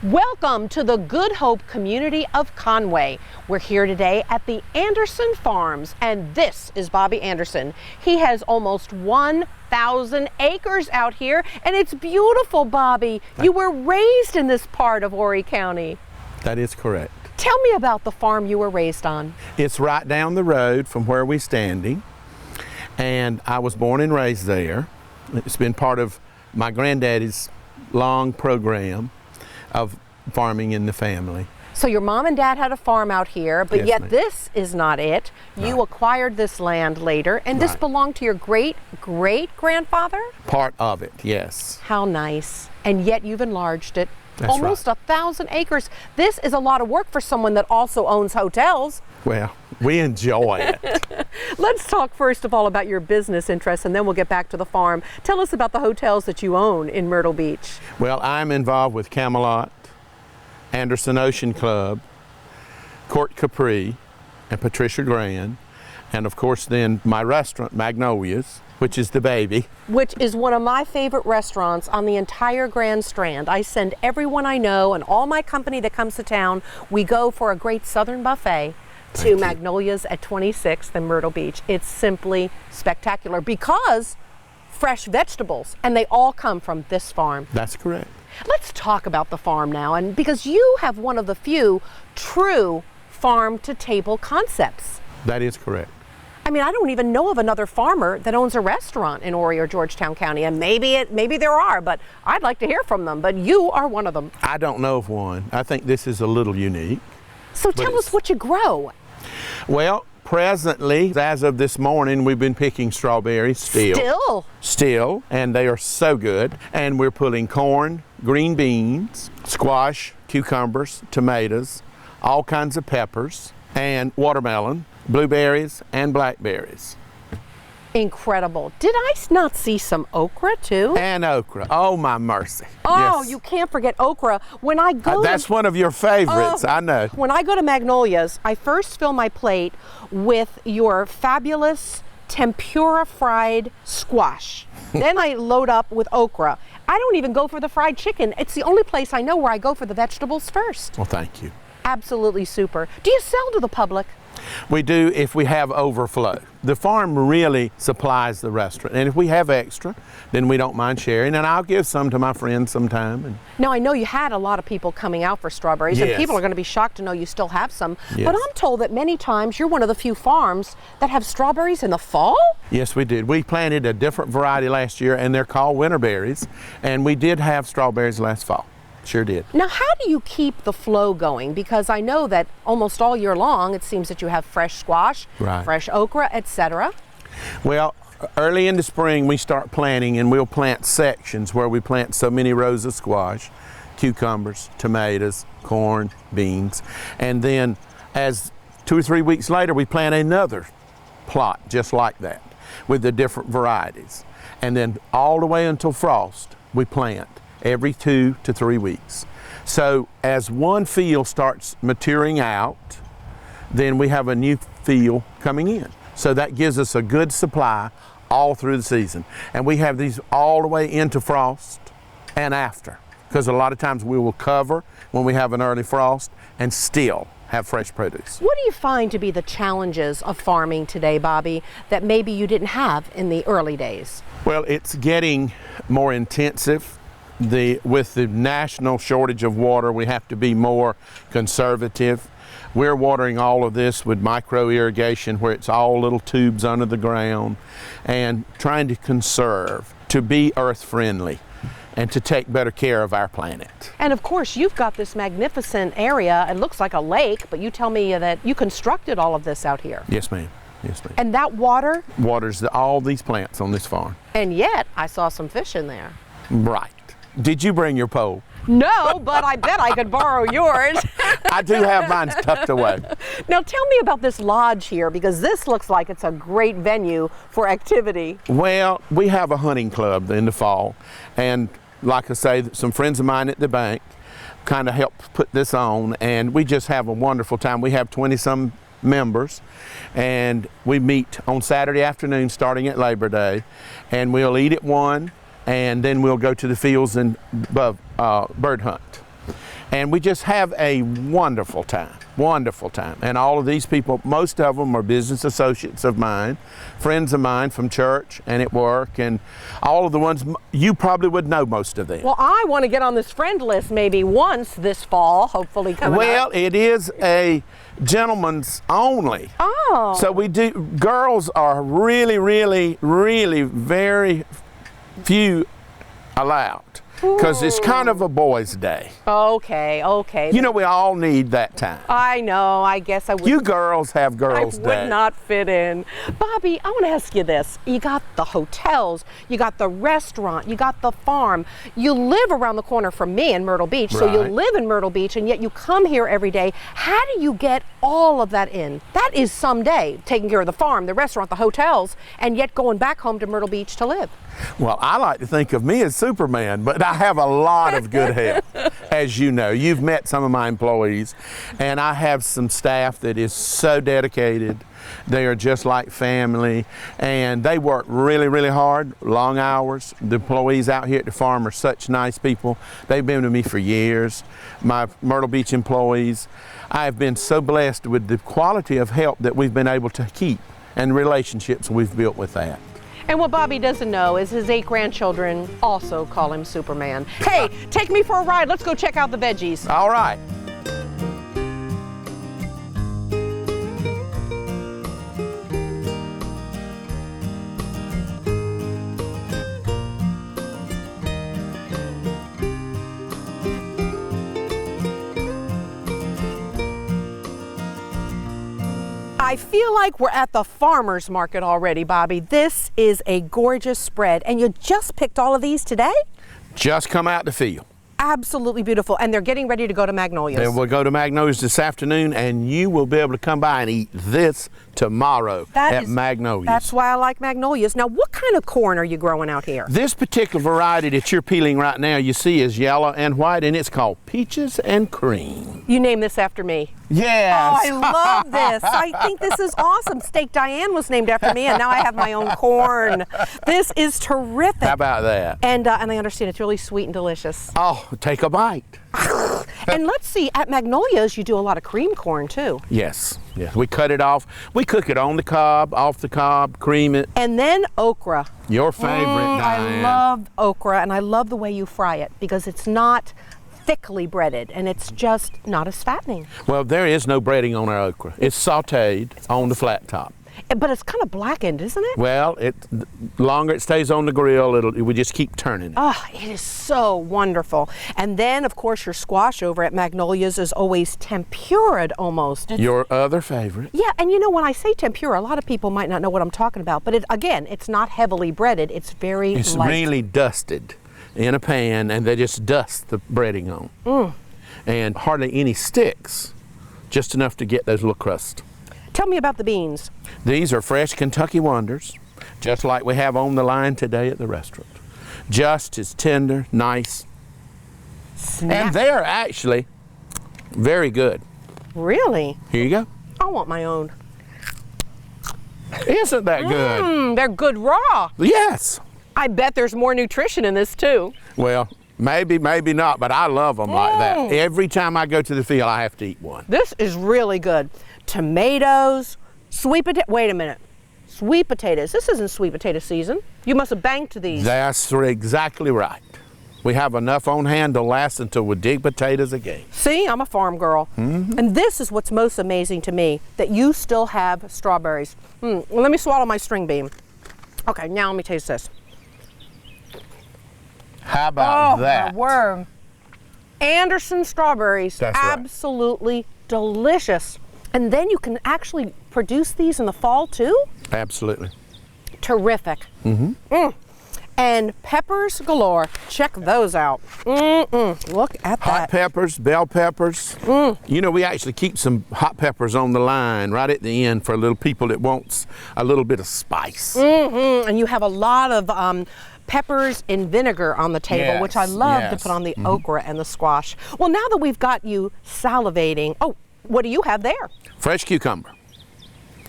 Welcome to the Good Hope community of Conway. We're here today at the Anderson Farms, and this is Bobby Anderson. He has almost 1,000 acres out here, and it's beautiful, Bobby. You were raised in this part of Horry County. That is correct. Tell me about the farm you were raised on. It's right down the road from where we're standing, and I was born and raised there. It's been part of my granddaddy's long program of farming in the family. So your mom and dad had a farm out here, but Yes, yet ma'am. this is not it. You Right. acquired this land later, and this Right. belonged to your great-great-grandfather? Part of it, yes. How nice. And yet you've enlarged it. That's Almost right. 1,000 acres. This is a lot of work for someone that also owns hotels. Well, we enjoy it. Let's talk first of all about your business interests, and then we'll get back to the farm. Tell us about the hotels that you own in Myrtle Beach. Well, I'm involved with Camelot, Anderson Ocean Club, Court Capri, and Patricia Grand, and of course then my restaurant, Magnolia's, which is the baby. Which is one of my favorite restaurants on the entire Grand Strand. I send everyone I know and all my company that comes to town, we go for a great Southern buffet to Thank you. Magnolia's at 26th and Myrtle Beach. It's simply spectacular because fresh vegetables, and they all come from this farm. That's correct. Let's talk about the farm now, and because you have one of the few true farm-to-table concepts. That is correct. I mean, I don't even know of another farmer that owns a restaurant in Horry or Georgetown County, and maybe there are, but I'd like to hear from them. But you are one of them. I don't know of one. I think this is a little unique. So tell us what you grow. Well, presently, as of this morning, we've been picking strawberries still, and they are so good. And we're pulling corn, green beans, squash, cucumbers, tomatoes, all kinds of peppers, and watermelon, blueberries, and blackberries. Incredible. Did I not see some okra too? And okra. Oh, my mercy. Oh, Yes. you can't forget okra. When I go That's one of your favorites, I know. When I go to Magnolia's, I first fill my plate with your fabulous tempura fried squash. Then I load up with okra. I don't even go for the fried chicken. It's the only place I know where I go for the vegetables first. Well, thank you. Absolutely super. Do you sell to the public? We do if we have overflow. The farm really supplies the restaurant, and if we have extra, then we don't mind sharing, and I'll give some to my friends sometime. And Now, I know you had a lot of people coming out for strawberries, and Yes. people are going to be shocked to know you still have some. Yes. But I'm told that many times you're one of the few farms that have strawberries in the fall? yes, we did. We planted a different variety last year, and they're called winter berries, and we did have strawberries last fall. Sure did. Now, how do you keep the flow going? Because I know that almost all year long, it seems that you have fresh squash, Right. fresh okra, etc. Well, early in the spring, we start planting, and we'll plant sections where we plant so many rows of squash, cucumbers, tomatoes, corn, beans. And then as 2 or 3 weeks later, we plant another plot just like that with the different varieties. And then all the way until frost, we plant every 2 to 3 weeks. So as one field starts maturing out, then we have a new field coming in. So that gives us a good supply all through the season. And we have these all the way into frost and after, because a lot of times we will cover when we have an early frost and still have fresh produce. What do you find to be the challenges of farming today, Bobby, that maybe you didn't have in the early days? Well, it's getting more intensive. With the national shortage of water, we have to be more conservative. We're watering all of this with micro irrigation, where it's all little tubes under the ground, and trying to conserve, to be earth friendly, and to take better care of our planet. And of course, you've got this magnificent area. It looks like a lake, but you tell me that you constructed all of this out here. Yes, ma'am. Yes, ma'am. And that water, Waters all these plants on this farm. and yet I saw some fish in there. Right. Did you bring your pole? No, but I bet I could borrow yours. I do have mine tucked away. Now tell me about this lodge here, because this looks like it's a great venue for activity. Well, we have a hunting club in the fall, and like I say, some friends of mine at the bank kind of helped put this on, and we just have a wonderful time. We have 20-some members, and we meet on Saturday afternoon starting at Labor Day, and we'll eat at 1, and then we'll go to the fields and bird hunt. And we just have a wonderful time, wonderful time. And all of these people, most of them are business associates of mine, friends of mine from church and at work, and all of the ones, you probably would know most of them. Well, I want to get on this friend list maybe once this fall, hopefully coming up. It is a gentleman's only. Oh. So we do, girls are really, really, really very few allowed. Because it's kind of a boys' day. Okay, okay. You know, we all need that time. I know, I guess I would. You girls have girls' day. I would not fit in. Bobby, I want to ask you this. You got the hotels, you got the restaurant, you got the farm. You live around the corner from me in Myrtle Beach, so you live in Myrtle Beach, and yet you come here every day. How do you get all of that in? That is some day, taking care of the farm, the restaurant, the hotels, and yet going back home to Myrtle Beach to live. Well, I like to think of me as Superman, but I have a lot of good help. As you know, you've met some of my employees, and I have some staff that is so dedicated. They are just like family, and they work really, really hard, long hours. The employees out here at the farm are such nice people. They've been with me for years. My Myrtle Beach employees, I have been so blessed with the quality of help that we've been able to keep and relationships we've built with that. And what Bobby doesn't know is his 8 grandchildren also call him Superman. Hey, take me for a ride. Let's go check out the veggies. All right. I feel like we're at the farmer's market already, Bobby. This is a gorgeous spread. And you just picked all of these today? Just come out the field. Absolutely beautiful. And they're getting ready to go to Magnolia's. Then we'll go to Magnolia's this afternoon, and you will be able to come by and eat this tomorrow at Magnolia's. That's why I like Magnolia's. Now, what kind of corn are you growing out here? This particular variety that you're peeling right now, you see, is yellow and white, and it's called Peaches and Cream. You named this after me. Yes. Oh, I love this. I think this is awesome. Steak Diane was named after me, and now I have my own corn. This is terrific. How about that? And I understand it's really sweet and delicious. Oh, take a bite. And let's see, at Magnolia's, you do a lot of cream corn, too. Yes. Yes. We cut it off. We cook it on the cob, off the cob, cream it. And then okra. Your favorite, Diane. I love okra, and I love the way you fry it because it's not thickly breaded, and it's just not as fattening. Well, there is no breading on our okra. It's sauteed on the flat top. But it's kind of blackened, isn't it? Well, the longer it stays on the grill, we just keep turning it. Oh, it is so wonderful. And then, of course, your squash over at Magnolia's is always tempura'd almost. Your other favorite. Yeah, and you know, when I say tempura, a lot of people might not know what I'm talking about, but again, it's not heavily breaded. It's very light. It's really dusted in a pan, and they just dust the breading on. And hardly any sticks, just enough to get those little crusts. Tell me about the beans. These are fresh Kentucky Wonders, just like we have on the line today at the restaurant. Just as tender, nice. Snap. And they're actually very good. Really? Here you go. I want my own. Isn't that good? They're good raw. Yes. I bet there's more nutrition in this too. Well, maybe, maybe not, but I love them like that. Every time I go to the field, I have to eat one. This is really good. Tomatoes, sweet potato. Wait a minute. Sweet potatoes. This isn't sweet potato season. You must have banked these. That's exactly right. We have enough on hand to last until we dig potatoes again. See, I'm a farm girl. And this is what's most amazing to me, that you still have strawberries. Well, let me swallow my string bean. Okay, now let me taste this. How about that? My word. Anderson strawberries. That's right. Absolutely delicious. And then you can actually produce these in the fall too? Absolutely. Terrific. And peppers galore. Check those out. Look at that. Hot peppers, bell peppers. You know, we actually keep some hot peppers on the line right at the end for little people that wants a little bit of spice. And you have a lot of peppers in vinegar on the table, which I love to put on the okra and the squash. Well, now that we've got you salivating, what do you have there? Fresh cucumber.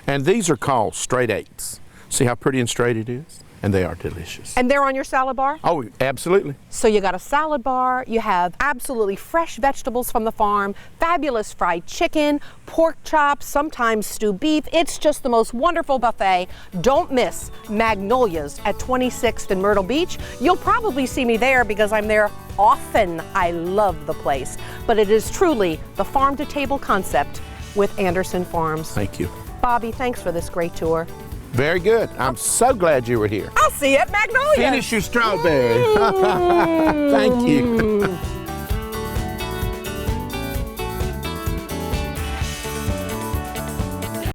And these are called straight eights. See how pretty and straight it is? And they are delicious. And they're on your salad bar? Oh, absolutely. So you got a salad bar, you have absolutely fresh vegetables from the farm, fabulous fried chicken, pork chops, sometimes stewed beef. It's just the most wonderful buffet. Don't miss Magnolia's at 26th and Myrtle Beach. You'll probably see me there because I'm there often. I love the place. But it is truly the farm to table concept with Anderson Farms. Thank you. Bobby, thanks for this great tour. Very good. I'm so glad you were here. I'll see you at Magnolia. Finish your strawberry. Thank you.